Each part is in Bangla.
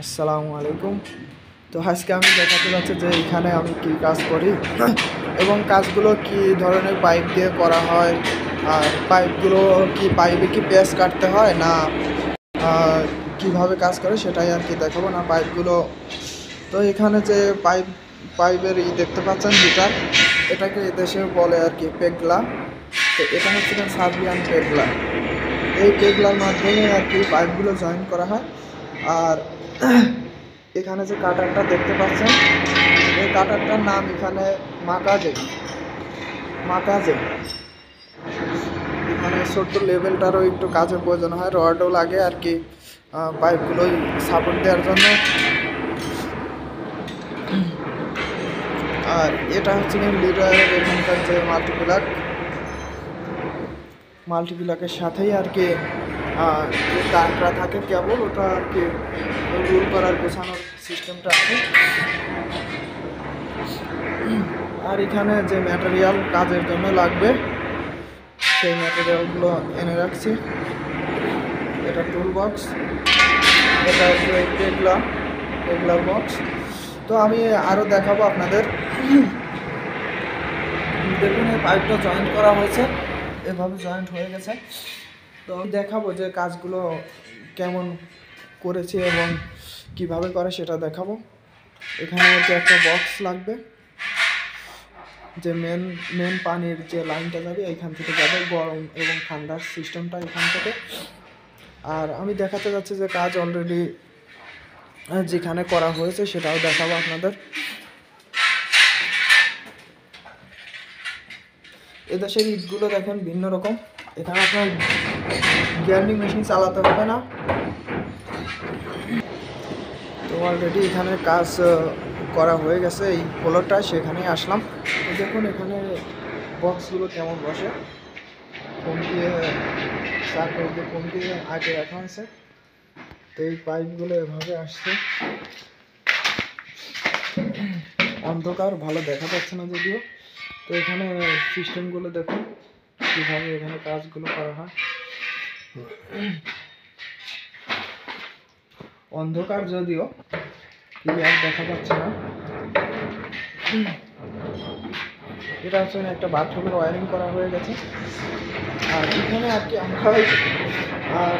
আসসালামু আলাইকুম। তো আজকে আমি দেখাতে যাচ্ছি যে এখানে আমি কি কাজ করি এবং কাজগুলো কি ধরনের পাইপ দিয়ে করা হয়, আর পাইপগুলো কি পাইপে কি পেঁচ কাটতে হয় না কিভাবে কাজ করে সেটাই আর কি দেখাবো না পাইপগুলো। তো এখানে যে পাইপের দেখতে পাচ্ছেন হিটার, এটাকে এদেশে বলে আর কি পেগলা। তো এটা হচ্ছে সার্বিয়ান পেগলা। এই পেগলার মাধ্যমে আর কি পাইপগুলো জয়েন করা হয়। আর এখানে যে কাটারটা দেখতে পাচ্ছেন, এই কাটারটার নাম এখানে মাকাজে। এখানে ছোট্ট লেভেলটারও একটু কাজের প্রয়োজন হয়, রডও লাগে আর কি পাইপগুলোই সাপোর্ট দেওয়ার জন্য। আর এটা হচ্ছে লিডারের এখানকার যে মাল্টিপ্লাকের সাথেই আর কি যে তারটা থাকে কেবল, ওটা আর কি রোল করার গোছানোর সিস্টেমটা আছে। আর এখানে যে ম্যাটেরিয়াল কাজের জন্য লাগবে সেই ম্যাটেরিয়ালগুলো এনে রাখছি। এটা টুল বক্স, এটা হচ্ছে পেগলার বক্স। তো আমি আরও দেখাবো আপনাদের। দেখুন এই পাইপটা জয়েন্ট করা হয়েছে, এভাবে জয়েন্ট হয়ে গেছে। তো আমি দেখাবো যে কাজগুলো কেমন করেছি এবং কিভাবে করে সেটা দেখাবো। এখানে হচ্ছে একটা বক্স লাগবে, যে মেন পানির যে লাইনটা যাবে এইখান থেকে যাবে, গরম এবং ঠান্ডার সিস্টেমটা এখান থেকে। আর আমি দেখাতে যাচ্ছি যে কাজ অলরেডি যেখানে করা হয়েছে সেটাও দেখাবো আপনাদের। এদেশের ইটগুলো দেখেন ভিন্ন রকম, এখানে আপনার গ্রাইন্ডিং মেশিন চালাতে হবে না। তো অলরেডি এখানে কাজ করা হয়ে গেছে, এই ফ্লোরটা সেখানেই আসলাম। তো দেখুন এখানে বক্সগুলো কেমন বসে, ফোম দিয়ে ফোম দিয়ে আগে রাখা হয়েছে। তো এই পাইপগুলো এভাবে আসছে, অন্ধকার ভালো দেখা যাচ্ছে না যদিও। তো এখানে সিস্টেমগুলো দেখুন কীভাবে এখানে কাজগুলো করা হয়। অন্ধকার যদিও ক্লিয়ার দেখা যাচ্ছে না। এটা হচ্ছে একটা বাথরুমের ওয়্যারিং করা হয়ে গেছে। আর এখানে আর কি আমরা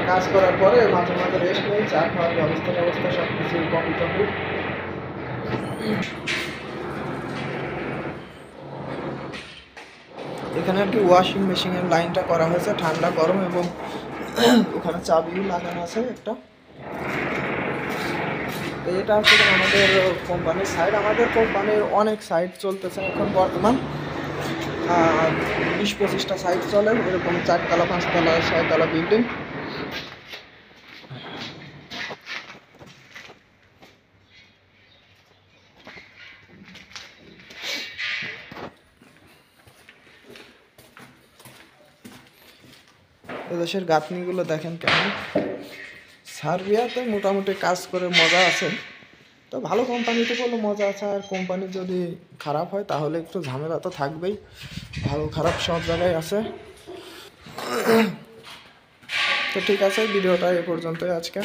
কাজ করার পরে মাঝে মাঝে রেস্ট নেই, চা খাওয়ার ব্যবস্থা সব কিছু কমপ্লিট হবে। এখানে আর কি ওয়াশিং মেশিনের লাইনটা করা হয়েছে, ঠান্ডা গরম, এবং ওখানে চাবিও লাগানো আছে একটা। তো এটা হচ্ছে আমাদের কোম্পানির সাইট। আমাদের কোম্পানির অনেক সাইট চলতেছে এখন বর্তমান, 20-25টা সাইট চলে, এরকম 4তলা 5তলা 6তলা বিল্ডিং। এদেশের গাঁথনিগুলো দেখেন কেমন। সার্বিয়াতে মোটামুটি কাজ করে মজা আছে। তো ভালো কোম্পানিতে করলে মজা আছে, আর কোম্পানি যদি খারাপ হয় তাহলে একটু ঝামেলা তো থাকবেই। ভালো খারাপ সব জায়গায় আছে। তো ঠিক আছে, ভিডিওটা এ পর্যন্তই আজকে।